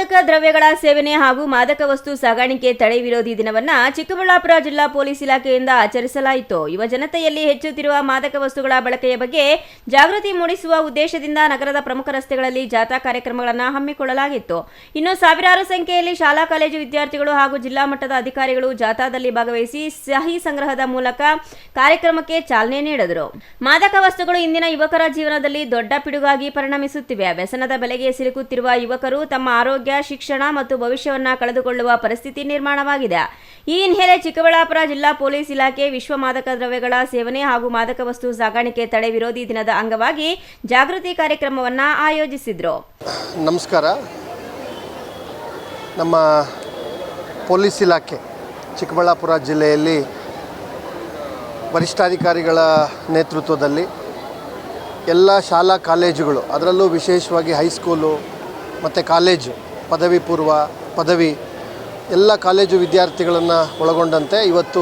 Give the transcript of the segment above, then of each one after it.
ಮಾದಕ ದ್ರವ್ಯಗಳ ಸೇವನೆ ಹಾಗೂ ಮಾದಕ ವಸ್ತು ಸಾಗಾಣಿಕೆ ತಡೆ ವಿರೋಧಿ ದಿನವನ್ನು ಚಿಕ್ಕಬಳ್ಳಾಪುರ ಜಿಲ್ಲಾ ಪೊಲೀಸ್ ಇಲಾಖೆಯಿಂದ ಆಚರಿಸಲಾಯಿತು. ಯುವ ಜನತೆಯಲ್ಲಿ ಹೆಚ್ಚುತ್ತಿರುವ ಮಾದಕ ವಸ್ತುಗಳ ಬಳಕೆಯ ಬಗ್ಗೆ ಜಾಗೃತಿ ಮೂಡಿಸುವ ಉದ್ದೇಶದಿಂದ ನಗರದ ಪ್ರಮುಖ ರಸ್ತೆಗಳಲ್ಲಿ ಜಾಥಾ ಕಾರ್ಯಕ್ರಮಗಳನ್ನು ಹಮ್ಮಿಕೊಳ್ಳಲಾಗಿತ್ತು. ಇನ್ನು ಸಾವಿರಾರು ಸಂಖ್ಯೆಯಲ್ಲಿ ಶಾಲಾ ಕಾಲೇಜು ವಿದ್ಯಾರ್ಥಿಗಳು ಹಾಗೂ ಜಿಲ್ಲಾ ಮಟ್ಟದ ಅಧಿಕಾರಿಗಳು ಜಾಥಾದಲ್ಲಿ ಭಾಗವಹಿಸಿ ಸಹಿ ಸಂಗ್ರಹದ ಮೂಲಕ ಕಾರ್ಯಕ್ರಮಕ್ಕೆ ಚಾಲನೆ ನೀಡಿದರು. ಮಾದಕ ವಸ್ತುಗಳು ಇಂದಿನ ಯುವಕರ ಜೀವನದಲ್ಲಿ ದೊಡ್ಡ ಪಿಡುಗಾಗಿ ಪರಿಣಮಿಸುತ್ತಿವೆ. ವ್ಯಸನದ ಬೆಲೆಗೆ ಸಿಲುಕುತ್ತಿರುವ ಯುವಕರು ತಮ್ಮ ಆರೋಗ್ಯ, ಶಿಕ್ಷಣ ಮತ್ತು ಭವಿಷ್ಯವನ್ನು ಕಳೆದುಕೊಳ್ಳುವ ಪರಿಸ್ಥಿತಿ ನಿರ್ಮಾಣವಾಗಿದೆ. ಈ ಹಿನ್ನೆಲೆ ಚಿಕ್ಕಬಳ್ಳಾಪುರ ಜಿಲ್ಲಾ ಪೊಲೀಸ್ ಇಲಾಖೆ ವಿಶ್ವ ಮಾದಕ ದ್ರವ್ಯಗಳ ಸೇವನೆ ಹಾಗೂ ಮಾದಕ ವಸ್ತು ಸಾಗಾಣಿಕೆ ತಡೆ ವಿರೋಧಿ ದಿನದ ಅಂಗವಾಗಿ ಜಾಗೃತಿ ಕಾರ್ಯಕ್ರಮವನ್ನು ಆಯೋಜಿಸಿದ್ರು. ನಮಸ್ಕಾರ. ನಮ್ಮ ಪೊಲೀಸ್ ಇಲಾಖೆ ಚಿಕ್ಕಬಳ್ಳಾಪುರ ಜಿಲ್ಲೆಯಲ್ಲಿ ವರಿಷ್ಠಾಧಿಕಾರಿಗಳ ನೇತೃತ್ವದಲ್ಲಿ ಎಲ್ಲ ಶಾಲಾ ಕಾಲೇಜುಗಳು, ಅದರಲ್ಲೂ ವಿಶೇಷವಾಗಿ ಹೈಸ್ಕೂಲು ಮತ್ತು ಕಾಲೇಜು, ಪದವಿ ಪೂರ್ವ, ಪದವಿ ಎಲ್ಲ ಕಾಲೇಜು ವಿದ್ಯಾರ್ಥಿಗಳನ್ನು ಒಳಗೊಂಡಂತೆ ಇವತ್ತು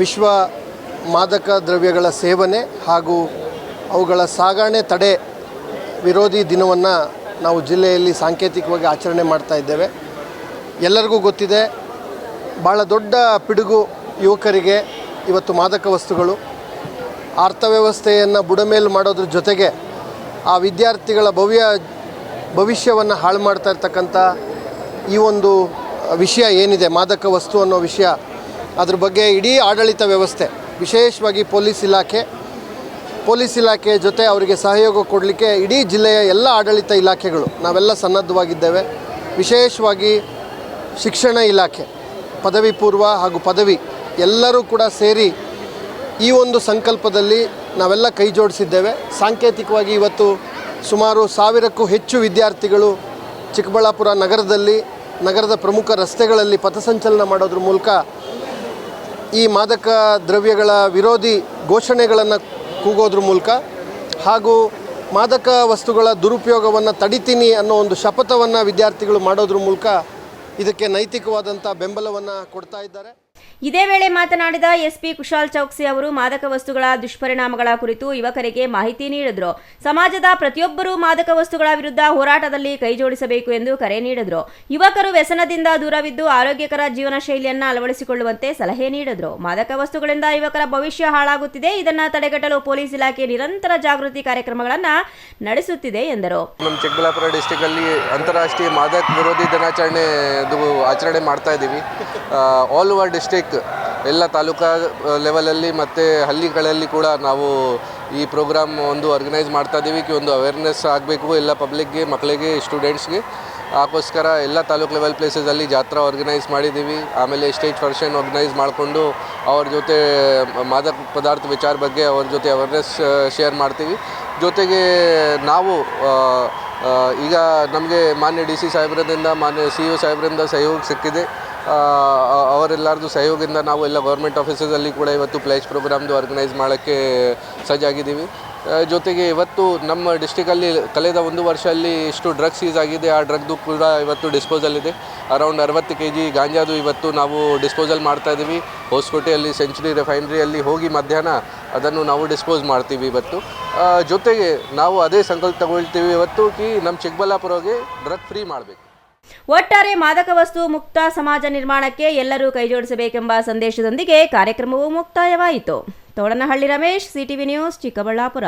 ವಿಶ್ವ ಮಾದಕ ದ್ರವ್ಯಗಳ ಸೇವನೆ ಹಾಗೂ ಅವುಗಳ ಸಾಗಣೆ ತಡೆ ವಿರೋಧಿ ದಿನವನ್ನು ನಾವು ಜಿಲ್ಲೆಯಲ್ಲಿ ಸಾಂಕೇತಿಕವಾಗಿ ಆಚರಣೆ ಮಾಡ್ತಾ ಇದ್ದೇವೆ. ಎಲ್ಲರಿಗೂ ಗೊತ್ತಿದೆ, ಭಾಳ ದೊಡ್ಡ ಪಿಡುಗು ಯುವಕರಿಗೆ ಇವತ್ತು ಮಾದಕ ವಸ್ತುಗಳು. ಅರ್ಥವ್ಯವಸ್ಥೆಯನ್ನು ಬುಡಮೇಲು ಮಾಡೋದ್ರ ಜೊತೆಗೆ ಆ ವಿದ್ಯಾರ್ಥಿಗಳ ಭವಿಷ್ಯವನ್ನು ಹಾಳು ಮಾಡ್ತಾ ಇರ್ತಕ್ಕಂಥ ಈ ಒಂದು ವಿಷಯ ಏನಿದೆ, ಮಾದಕ ವಸ್ತು ಅನ್ನೋ ವಿಷಯ, ಅದ್ರ ಬಗ್ಗೆ ಇಡೀ ಆಡಳಿತ ವ್ಯವಸ್ಥೆ, ವಿಶೇಷವಾಗಿ ಪೊಲೀಸ್ ಇಲಾಖೆ ಜೊತೆ ಅವರಿಗೆ ಸಹಯೋಗ ಕೊಡಲಿಕ್ಕೆ ಇಡೀ ಜಿಲ್ಲೆಯ ಎಲ್ಲ ಆಡಳಿತ ಇಲಾಖೆಗಳು ನಾವೆಲ್ಲ ಸನ್ನದ್ಧವಾಗಿದ್ದೇವೆ. ವಿಶೇಷವಾಗಿ ಶಿಕ್ಷಣ ಇಲಾಖೆ, ಪದವಿ ಪೂರ್ವ ಹಾಗೂ ಪದವಿ ಎಲ್ಲರೂ ಕೂಡ ಸೇರಿ ಈ ಒಂದು ಸಂಕಲ್ಪದಲ್ಲಿ ನಾವೆಲ್ಲ ಕೈ ಜೋಡಿಸಿದ್ದೇವೆ. ಸಾಂಕೇತಿಕವಾಗಿ ಇವತ್ತು ಸುಮಾರು 1000ಕ್ಕೂ ಹೆಚ್ಚು ವಿದ್ಯಾರ್ಥಿಗಳು ಚಿಕ್ಕಬಳ್ಳಾಪುರ ನಗರದ ಪ್ರಮುಖ ರಸ್ತೆಗಳಲ್ಲಿ ಪಥಸಂಚಲನ ಮಾಡೋದ್ರ ಮೂಲಕ ಈ ಮಾದಕ ದ್ರವ್ಯಗಳ ವಿರೋಧಿ ಘೋಷಣೆಗಳನ್ನು ಕೂಗೋದ್ರ ಮೂಲಕ ಹಾಗೂ ಮಾದಕ ವಸ್ತುಗಳ ದುರುಪಯೋಗವನ್ನು ತಡಿತೀನಿ ಅನ್ನೋ ಒಂದು ಶಪಥವನ್ನು ವಿದ್ಯಾರ್ಥಿಗಳು ಮಾಡೋದ್ರ ಮೂಲಕ ಇದಕ್ಕೆ ನೈತಿಕವಾದಂಥ ಬೆಂಬಲವನ್ನು ಕೊಡ್ತಾ ಇದ್ದಾರೆ. ಇದೇ ವೇಳೆ ಮಾತನಾಡಿದ ಎಸ್ಪಿ ಕುಶಾಲ್ ಚೌಕ್ಸಿ ಅವರು ಮಾದಕ ವಸ್ತುಗಳ ದುಷ್ಪರಿಣಾಮಗಳ ಕುರಿತು ಯುವಕರಿಗೆ ಮಾಹಿತಿ ನೀಡಿದರು. ಸಮಾಜದ ಪ್ರತಿಯೊಬ್ಬರೂ ಮಾದಕ ವಸ್ತುಗಳ ವಿರುದ್ಧ ಹೋರಾಟದಲ್ಲಿ ಕೈಜೋಡಿಸಬೇಕು ಎಂದು ಕರೆ ನೀಡಿದರು. ಯುವಕರು ವ್ಯಸನದಿಂದ ದೂರವಿದ್ದು ಆರೋಗ್ಯಕರ ಜೀವನ ಶೈಲಿಯನ್ನು ಅಳವಡಿಸಿಕೊಳ್ಳುವಂತೆ ಸಲಹೆ ನೀಡಿದರು. ಮಾದಕ ವಸ್ತುಗಳಿಂದ ಯುವಕರ ಭವಿಷ್ಯ ಹಾಳಾಗುತ್ತಿದೆ, ಇದನ್ನು ತಡೆಗಟ್ಟಲು ಪೊಲೀಸ್ ಇಲಾಖೆ ನಿರಂತರ ಜಾಗೃತಿ ಕಾರ್ಯಕ್ರಮಗಳನ್ನು ನಡೆಸುತ್ತಿದೆ ಎಂದರು. ನಮ್ಮ ಚಿಕ್ಕಬಳ್ಳಾಪುರ ಡಿಸ್ಟಿಕ್ ಅಲ್ಲಿ ಅಂತಾರಾಷ್ಟ್ರೀಯ ಮಾದಕ ವಿರೋಧಿ ದಿನಾಚರಣೆ ಆಚರಣೆ ಮಾಡ್ತಾ ಇದ್ದೀವಿ. ಆಲ್ ಓವರ್ ಡಿಸ್ಟಿಕ್ ಎಲ್ಲ ತಾಲೂಕಾ ಲೆವೆಲಲ್ಲಿ ಮತ್ತು ಹಳ್ಳಿಗಳಲ್ಲಿ ಕೂಡ ನಾವು ಈ ಪ್ರೋಗ್ರಾಮ್ ಒಂದು ಆರ್ಗನೈಸ್ ಮಾಡ್ತಾ ಇದ್ದೀವಿ. ಒಂದು ಅವೇರ್ನೆಸ್ ಆಗಬೇಕು ಎಲ್ಲ ಪಬ್ಲಿಕ್ಗೆ, ಮಕ್ಕಳಿಗೆ, ಸ್ಟೂಡೆಂಟ್ಸ್ಗೆ. ಅದಕ್ಕೋಸ್ಕರ ಎಲ್ಲ ತಾಲೂಕು ಲೆವೆಲ್ ಪ್ಲೇಸಸಲ್ಲಿ ಜಾತ್ರಾ ಆರ್ಗನೈಸ್ ಮಾಡಿದ್ದೀವಿ. ಆಮೇಲೆ ಸ್ಟೇಜ್ ಫಂಕ್ಷನ್ ಆರ್ಗನೈಸ್ ಮಾಡಿಕೊಂಡು ಅವ್ರ ಜೊತೆ ಮಾದಕ ಪದಾರ್ಥ ವಿಚಾರ ಬಗ್ಗೆ ಅವ್ರ ಜೊತೆ ಅವೇರ್ನೆಸ್ ಶೇರ್ ಮಾಡ್ತೀವಿ. ಜೊತೆಗೆ ನಾವು ಈಗ ನಮಗೆ ಮಾನ್ಯ DC ಸಾಹೇಬ್ರದಿಂದ, ಮಾನ್ಯ CO ಸಾಹೇಬ್ರಿಂದ ಸಹಯೋಗ ಸಿಕ್ಕಿದೆ. ಅವರೆಲ್ಲರದು ಸಹಯೋಗದಿಂದ ನಾವು ಎಲ್ಲ ಗೌರ್ಮೆಂಟ್ ಆಫೀಸಲ್ಲಿ ಕೂಡ ಇವತ್ತು ಪ್ಲೇಸ್ ಪ್ರೋಗ್ರಾಮ್ದು ಆರ್ಗನೈಸ್ ಮಾಡೋಕ್ಕೆ ಸಜ್ಜಾಗಿದ್ದೀವಿ. ಜೊತೆಗೆ ಇವತ್ತು ನಮ್ಮ ಡಿಸ್ಟಿಕಲ್ಲಿ ಕಳೆದ 1 ವರ್ಷದಲ್ಲಿ ಇಷ್ಟು ಡ್ರಗ್ಸ್ ಸೀಸ್ ಆಗಿದೆ. ಆ ಡ್ರಗ್ದು ಕೂಡ ಇವತ್ತು ಡಿಸ್ಪೋಸಲ್ ಇದೆ. ಅರೌಂಡ್ 60 kg ಗಾಂಜಾದು ಇವತ್ತು ನಾವು ಡಿಸ್ಪೋಸಲ್ ಮಾಡ್ತಾ ಇದ್ದೀವಿ. ಹೊಸಕೋಟೆಯಲ್ಲಿ ಸೆಂಚುರಿ ರಿಫೈನರಿಯಲ್ಲಿ ಹೋಗಿ ಮಧ್ಯಾಹ್ನ ಅದನ್ನು ನಾವು ಡಿಸ್ಪೋಸ್ ಮಾಡ್ತೀವಿ ಇವತ್ತು. ಜೊತೆಗೆ ನಾವು ಅದೇ ಸಂಕಲ್ಪ ತಗೊಳ್ತೀವಿ ಇವತ್ತು ನಮ್ಮ ಚಿಕ್ಕಬಳ್ಳಾಪುರಗೆ ಡ್ರಗ್ ಫ್ರೀ ಮಾಡಬೇಕು. ಒಟ್ಟಾರೆ ಮಾದಕ ವಸ್ತು ಮುಕ್ತ ಸಮಾಜ ನಿರ್ಮಾಣಕ್ಕೆ ಎಲ್ಲರೂ ಕೈಜೋಡಿಸಬೇಕೆಂಬ ಸಂದೇಶದೊಂದಿಗೆ ಕಾರ್ಯಕ್ರಮವು ಮುಕ್ತಾಯವಾಯಿತು. ತೋಡನಹಳ್ಳಿ ರಮೇಶ್, CTV ನ್ಯೂಸ್, ಚಿಕ್ಕಬಳ್ಳಾಪುರ.